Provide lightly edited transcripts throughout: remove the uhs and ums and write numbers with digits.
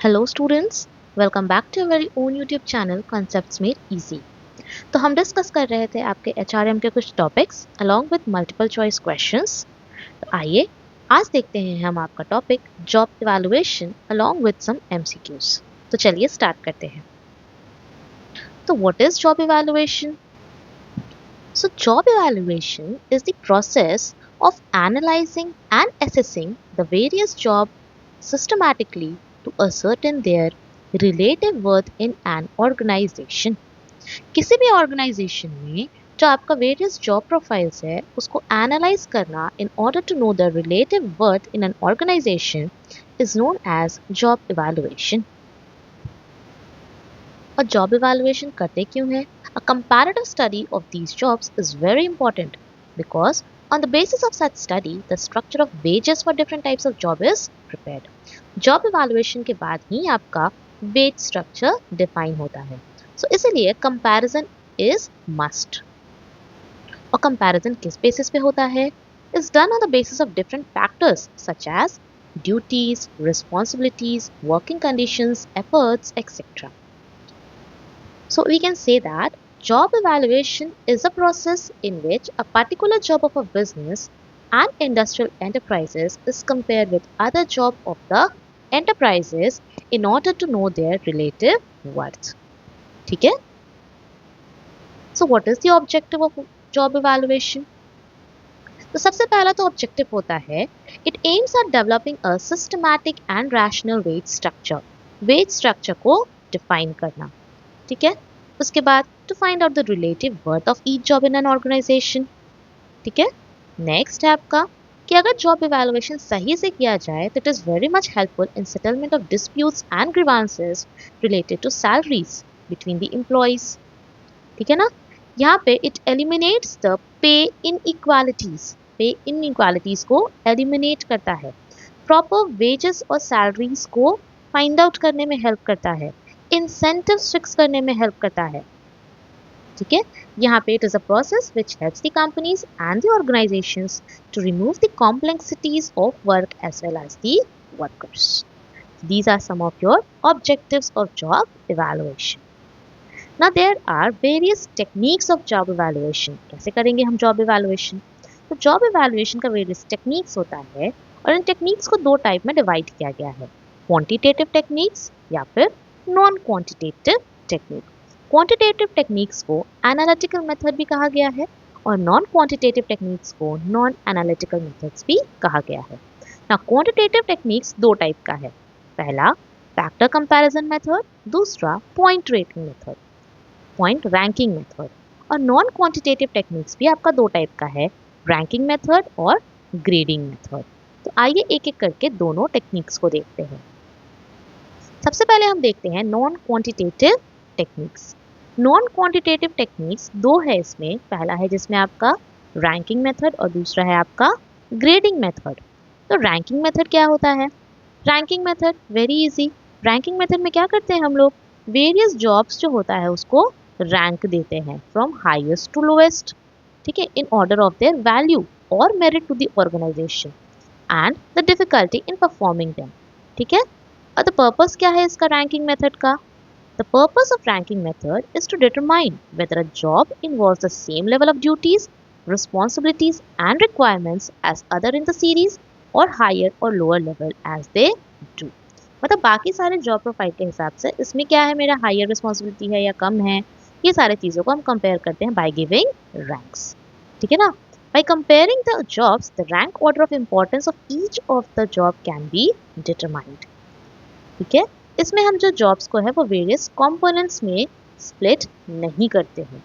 Hello students, welcome back to our own YouTube channel concepts made easy. तो हम discuss कर रहे थे आपके एचआरएम के कुछ topics along with multiple choice questions. तो आइए आज देखते हैं हम आपका topic job evaluation along with some MCQs. तो चलिए स्टार्ट करते हैं। तो what is job evaluation? So job evaluation is the process of analyzing and assessing the various jobs systematically to ascertain their relative worth in an organization. किसी भी organisation में जो आपका वेरियस जॉब प्रोफाइल्स है उसको एनालाइज करना in order to know the relative worth in an organisation is known as job evaluation. और job evaluation करते क्यों है? A comparative study of these jobs is very important because on the basis of such study, the structure of wages for different types of job is prepared. Job evaluation के बाद ही आपका wage structure define होता है। So इसलिए comparison is must. और comparison किस basis पे होता है? Is done on the basis of different factors such as duties, responsibilities, working conditions, efforts, etc. So we can say that job evaluation is a process in which a particular job of a business and industrial enterprises is compared with other job of the enterprises in order to know their relative worth. ठीक है? So what is the objective of job evaluation? तो सबसे पहला तो objective होता है it aims at developing a systematic and rational wage structure. Wage structure को define करना। ठीक है, उसके बाद to find out the relative worth of each job in an organisation. ठीक है, नेक्स्ट है आपका कि अगर जॉब इवैल्यूएशन सही से किया जाए तो it is very much helpful in settlement of disputes and grievances related to salaries between the employees. ठीक है ना, यहाँ पे it eliminates the pay inequalities. Pay inequalities को एलिमिनेट करता है, प्रॉपर वेजेस और सैलरीज को फाइंड आउट करने में हेल्प करता है, इंसेंटिव्स फिक्स करने में हेल्प करता है। ठीक है, यहाँ पे it is a process which helps the companies and the organisations to remove the complexities of work as well as the workers. These are some of your objectives of job evaluation. Now there are various techniques of job evaluation. कैसे करेंगे हम job evaluation? तो job evaluation का various techniques होता है और इन techniques को दो टाइप में डिवाइड किया गया है, quantitative techniques या फिर non quantitative technique. Quantitative techniques को एनालिटिकल मेथड भी कहा गया है और नॉन क्वांटिटेटिव टेक्निक्स को नॉन एनालिटिकल मेथड्स भी कहा गया है। ना क्वांटिटेटिव टेक्निक्स दो टाइप का है, पहला फैक्टर कंपैरिजन मेथड, दूसरा point rating method, point ranking method. और नॉन क्वांटिटेटिव टेक्निक्स भी आपका दो टाइप का है, रैंकिंग मेथड और ग्रेडिंग मेथड। तो आइए एक एक करके दोनों टेक्निक्स को देखते हैं। सबसे पहले हम देखते हैं non quantitative techniques. Non quantitative techniques दो है इसमें, पहला है जिसमें आपका रैंकिंग मेथड और दूसरा है आपका ग्रेडिंग मेथड। तो रैंकिंग मेथड क्या होता है? Ranking method very easy. Ranking method में क्या करते हैं हम लोग, वेरियस जॉब्स जो होता है उसको रैंक देते हैं फ्रॉम हाईएस्ट टू लोएस्ट। ठीक है, in order of their value और merit to the organization and the difficulty in performing them. ठीक है, और द पर्पस क्या है इसका रैंकिंग मेथड का? The purpose of ranking method is to determine whether a job involves the same level of duties, responsibilities and requirements as other in the series or higher or lower level as they do. मतलब बाकी सारे job profile के हिसाब से इसमें क्या है, मेरा हायर रिस्पॉन्सिबिलिटी है या कम है, ये सारे चीज़ों को हम कंपेयर करते हैं बाय गिविंग रैंक्स। ठीक है ना, by comparing the jobs the rank order of importance of each of the job can be determined. ठीक है, इसमें हम जो जॉब्स को है वो वेरियस कंपोनेंट्स में स्प्लिट नहीं करते हैं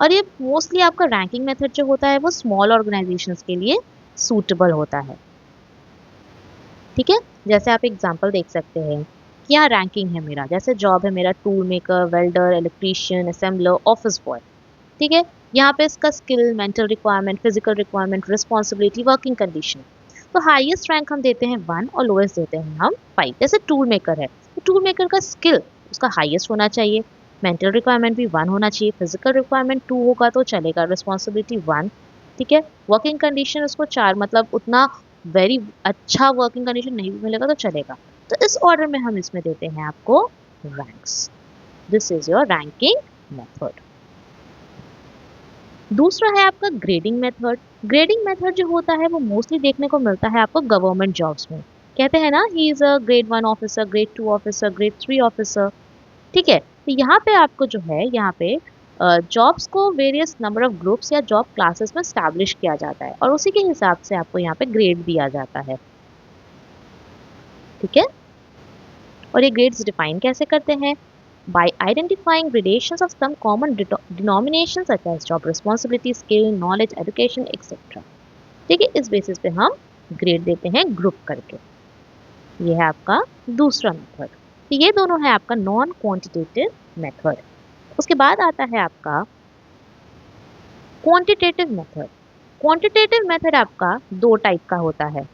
और ये मोस्टली आपका रैंकिंग मेथड जो होता है वो स्मॉल ऑर्गेनाइजेशंस के लिए सूटेबल होता है। ठीक है, जैसे आप एग्जांपल देख सकते हैं कि यहाँ रैंकिंग है मेरा, जैसे जॉब है मेरा tool maker, welder, electrician, assembler, office boy. ठीक है, यहाँ पे इसका skill, mental requirement, physical requirement, responsibility, working condition. तो हाईएस्ट रैंक हम देते हैं 1 और लोएस्ट देते हैं हम 5। जैसे टूल मेकर है तो टूल मेकर का स्किल उसका हाईएस्ट होना चाहिए, मेंटल रिक्वायरमेंट भी 1 होना चाहिए, फिजिकल रिक्वायरमेंट 2 होगा तो चलेगा, रिस्पॉन्सिबिलिटी 1। ठीक है, वर्किंग कंडीशन उसको 4, मतलब उतना वेरी अच्छा वर्किंग कंडीशन नहीं भी मिलेगा तो चलेगा। तो इस ऑर्डर में हम इसमें देते हैं आपको ranks. This is your ranking method. दूसरा है आपका ग्रेडिंग मेथड। ग्रेडिंग मेथड जो होता है वो मोस्टली देखने को मिलता है आपको गवर्नमेंट जॉब्स में। कहते हैं ना, he is a grade 1 officer, grade 2 officer, grade 3 officer. ठीक है, तो यहाँ पे आपको जो है यहाँ पे जॉब्स को वेरियस नंबर ऑफ ग्रुप्स या जॉब क्लासेस में स्टैब्लिश किया जाता है और उसी के हिसाब से आपको यहाँ पे ग्रेड दिया जाता है। ठीक है, और ये ग्रेड्स डिफाइन कैसे करते हैं? by identifying gradations of some common denominations such as job responsibility, skill, knowledge, education, etc. ठीक है, इस बेसिस पे हम ग्रेड देते हैं ग्रुप करके। ये है आपका दूसरा मेथड। तो ये दोनों है आपका नॉन क्वांटिटेटिव मेथड। उसके बाद आता है आपका क्वांटिटेटिव मेथड। क्वांटिटेटिव मेथड आपका दो टाइप का होता है।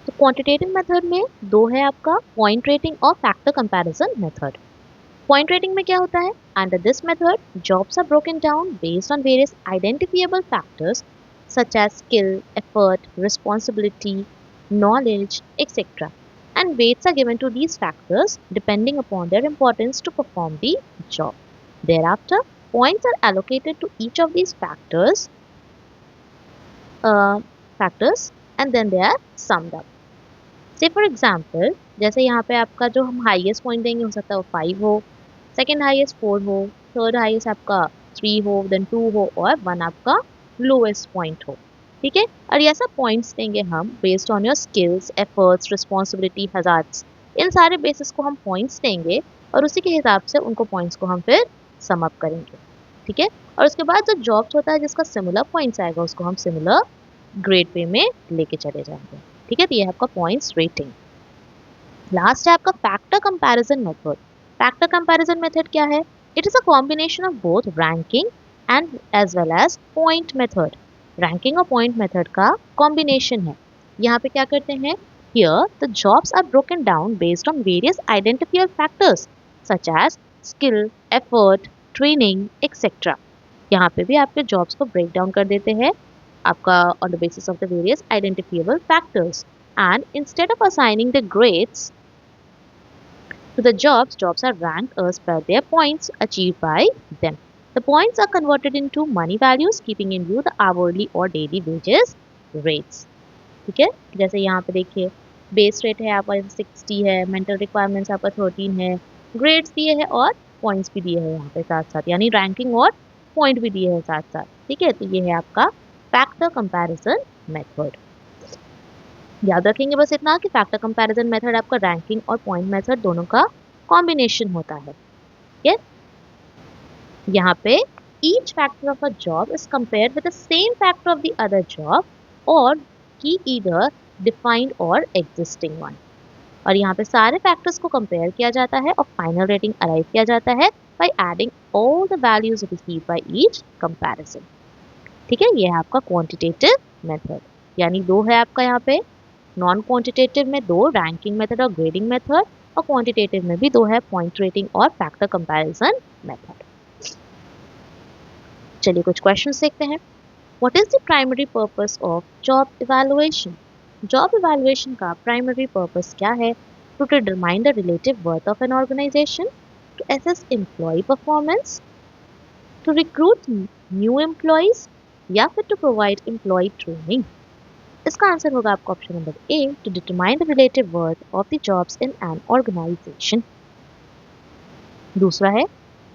तो क्वांटिटेटिव मेथड में दो है आपका, पॉइंट रेटिंग और factor comparison method. Point rating में क्या होता है? Under this method jobs are broken down based on various identifiable factors such as skill, effort, responsibility, knowledge, etc. And weights are given to these factors depending upon their importance to perform the job. Thereafter, points are allocated to each of these factors and then they are summed up. से for example, जैसे यहाँ पे आपका जो हम highest point देंगे हो सकता है वो 5 हो, सेकेंड हाईएस्ट 4 हो, थर्ड हाईएस्ट आपका 3 हो, देन 2 हो और 1 आपका लोएस्ट पॉइंट हो। ठीक है, और ये सब पॉइंट्स देंगे हम based on your skills, efforts, responsibility, hazards. इन सारे बेसिस को हम पॉइंट्स देंगे और उसी के हिसाब से उनको पॉइंट्स को हम फिर सम अप करेंगे। ठीक है, और उसके बाद जो जॉब्स होता है जिसका सिमिलर पॉइंट्स आएगा उसको हम सिमिलर ग्रेड पे में लेके चले जाएंगे। ठीक है, तो ये है आपका पॉइंट्स रेटिंग। लास्ट है आपका factor comparison method. Factor comparison method क्या है? It is a combination of both ranking and as well as point method. Ranking और पॉइंट मेथड का कॉम्बिनेशन है। यहाँ पे क्या करते हैं? Here the jobs are broken down based on various identifiable factors such as skill, effort, training, etcetera. यहाँ पे भी आपके जॉब्स को ब्रेक डाउन कर देते हैं आपका on the basis of the various identifiable factors, and instead of assigning the grades to the jobs are ranked as per their points achieved by them. The points are converted into money values keeping in view the hourly or daily wages rates. ठीक है, जैसे यहाँ पे देखिए base rate है आपका 60 है, mental requirements आपका 13 है, ग्रेड्स दिए हैं और पॉइंट्स भी दिए हैं यहाँ पे साथ साथ, यानी रैंकिंग और पॉइंट भी दिए हैं साथ साथ। ठीक है, तो ये है आपका फैक्टर कंपैरिजन मेथड। याद रखेंगे बस इतना कि फैक्टर कंपैरिजन मेथड आपका रैंकिंग और पॉइंट मेथड दोनों का कॉम्बिनेशन होता है। ठीक है, यहाँ पे each factor of a job is compared with the same factor of the other job और की ईदर डिफाइंड और एग्जिस्टिंग वन। और यहाँ पे सारे फैक्टर्स को कंपेयर किया जाता है और फाइनल रेटिंग अराइव किया जाता है by adding all the values received by each comparison. ठीक है, ये है आपका क्वांटिटेटिव मेथड। यानी दो है आपका यहाँ पे, नॉन क्वांटिटेटिव में दो, रैंकिंग मेथड और ग्रेडिंग मेथड, और क्वांटिटेटिव में भी दो है, पॉइंट रेटिंग और फैक्टर कंपैरिजन मेथड। चलिए कुछ क्वेश्चंस देखते हैं। What is the primary purpose of job evaluation? Job evaluation का प्राइमरी पर्पस क्या है? To determine the relative worth of an organisation, to assess employee performance, to recruit new employees, या फिर to provide employee training. इसका answer होगा आपका option number A, to determine the relative worth of the jobs in an organisation. दूसरा है,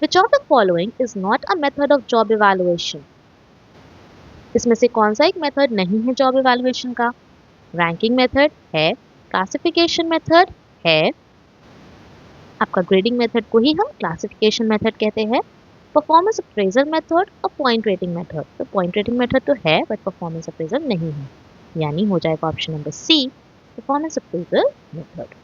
which of the following is not a method of job evaluation? इसमें से कौन सा एक मेथड नहीं है जॉब इवैल्यूएशन का? रैंकिंग मेथड है, क्लासिफिकेशन मेथड है, आपका ग्रेडिंग मेथड को ही हम क्लासिफिकेशन मेथड कहते हैं, परफॉर्मेंस अप्रेजल मेथड और पॉइंट रेटिंग मेथड। तो पॉइंट रेटिंग मेथड तो है बट परफॉर्मेंस अप्रेजल नहीं है, यानी हो जाएगा option number C, performance appraisal method.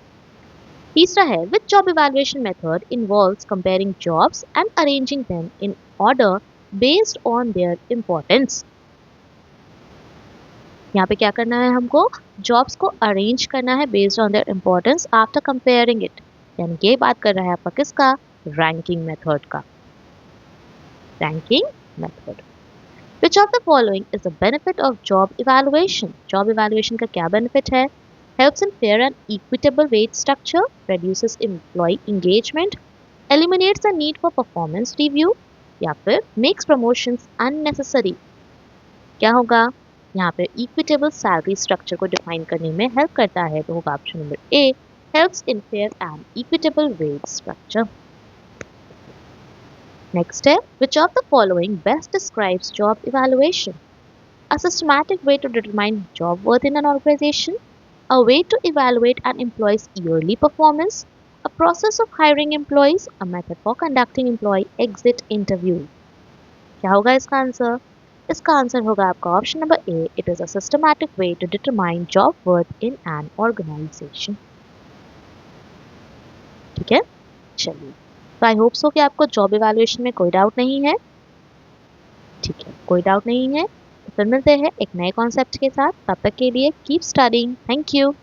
तीसरा है, which job evaluation method involves comparing jobs and arranging them in order based on their importance. यहाँ पे क्या करना है हमको? जॉब्स को अरेंज करना है based on their importance after comparing it, यानी ये बात कर रहा है आपका किसका? रैंकिंग मेथड का। Ranking method. Which of the following is the benefit of job evaluation? Job evaluation का क्या बेनिफिट है? helps in fair and equitable wage structure, reduces employee engagement, eliminates the need for performance review या फिर makes promotions unnecessary। क्या होगा यहाँ पे equitable salary structure को डिफाइन करने में हेल्प करता है, तो होगा option number A, helps in fair and equitable wage structure। Next है, which of the following best describes job evaluation? A systematic way to determine job worth in an organization, a way to evaluate an employee's yearly performance, a process of hiring employees, a method for conducting employee exit interview। क्या होगा इसका answer? इसका answer होगा आपका option number A, it is a systematic way to determine job worth in an organisation. ठीक है, चलिए, तो आई होप सो कि आपको जॉब इवैल्यूएशन में कोई डाउट नहीं है। ठीक है, कोई डाउट नहीं है, तो फिर मिलते हैं एक नए कॉन्सेप्ट के साथ। तब तक के लिए कीप स्टडीइंग। Thank you.